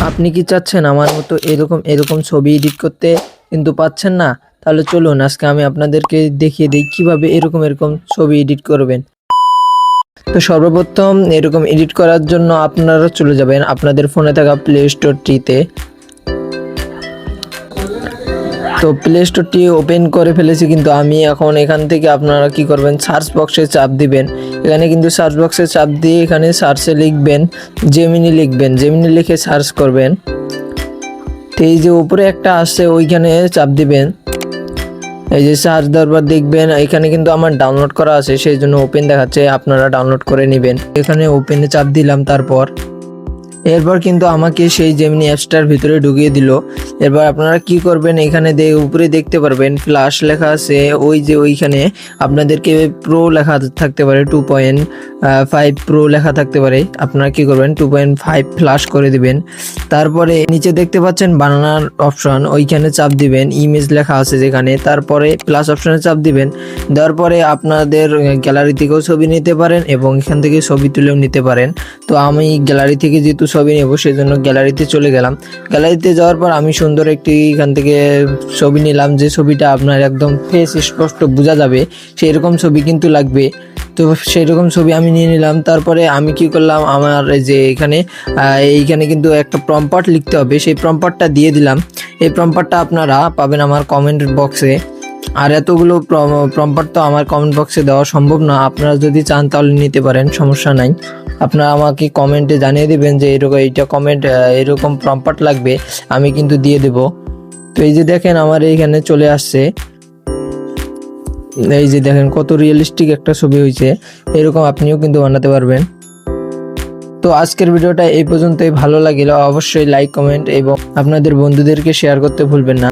আপনি কি চাচ্ছেন আমার মতো এরকম এরকম ছবি এডিট করতে কিন্তু পাচ্ছেন না? তাহলে চলুন আজকে আমি আপনাদেরকে দেখিয়ে দিই কিভাবে এরকম এরকম ছবি এডিট করবেন। তো সর্বপ্রথম এরকম এডিট করার জন্য আপনারা চলে যাবেন আপনাদের ফোনে থাকা প্লে স্টোরটিতে। তো প্লে স্টোরটি ওপেন করে ফেলেছি কিন্তু আমি এখন এখান থেকে আপনারা কি করবেন, সার্চ বক্সে চাপ দিবেন। এখানে কিন্তু সার্চ বক্সে চাপ দিয়ে এখানে সার্চে লিখবেন জেমিনি, জেমিনি লিখে সার্চ করবেন। তো এই যে উপরে একটা আসছে ওইখানে চাপ দিবেন। এই যে সার্চ দেওয়ার পর দেখবেন এখানে কিন্তু আমার ডাউনলোড করা আছে, সেই জন্য ওপেন দেখাচ্ছে, আপনারা ডাউনলোড করে নেবেন। এখানে ওপেনে চাপ দিলাম, তারপর এরপর কিন্তু আমাকে সেই জেমিনি অ্যাপসটার ভিতরে ঢুকিয়ে দিল। এরপর আপনারা কি করবেন, এখানে উপরে দেখতে পারবেন প্লাস লেখা আছে, ওই যে ওইখানে আপনাদেরকে প্রো লেখা থাকতে পারে, 2.5 প্রো লেখা থাকতে পারে। আপনারা কি করবেন 2.5 ফ্লাশ করে দিবেন। তারপরে নিচে দেখতে পাচ্ছেন বানানোর অপশন, ওইখানে চাপ দিবেন, ইমেজ লেখা আছে যেখানে, তারপরে প্লাস অপশনে চাপ দিবেন। দেওয়ার পরে আপনাদের গ্যালারি থেকেও ছবি নিতে পারেন এবং এখান থেকে ছবি তুলেও নিতে পারেন। তো আমি গ্যালারি থেকে যেহেতু ছবি নেব সেই জন্য গ্যালারিতে চলে গেলাম। গ্যালারিতে যাওয়ার পর আমি সুন্দর একটি এখান থেকে ছবি নিলাম, যে ছবিটা আপনার একদম ফেস স্পষ্ট বোঝা যাবে সেই রকম ছবি কিন্তু লাগবে। তো সেই রকম ছবি আমি নিয়ে নিলাম। তারপরে আমি কি করলাম, আমার যে এইখানে কিন্তু একটা প্রম্পট লিখতে হবে, সেই প্রম্পটটা দিয়ে দিলাম। এই প্রম্পটটা আপনারা পাবেন আমার কমেন্ট বক্সে। আর এতগুলো প্রম্পট তো আমার কমেন্ট বক্সে দেওয়া সম্ভব না, আপনারা যদি চান তাহলে নিতে পারেন, সমস্যা নাই। আপনারা আমাকে কমেন্টে জানিয়ে দেবেন যে এরকম প্রম্পট লাগবে, আমি কিন্তু দিয়ে দেব। তো এই যে দেখেন আমার এইখানে চলে আসছে, এই যে দেখেন কত রিয়েলিস্টিক একটা ছবি হয়েছে। এরকম আপনিও কিন্তু বানাতে পারবেন। তো আজকের ভিডিওটা এই পর্যন্তই। ভালো লাগলে অবশ্যই লাইক, কমেন্ট এবং আপনাদের বন্ধুদেরকে শেয়ার করতে ভুলবেন না।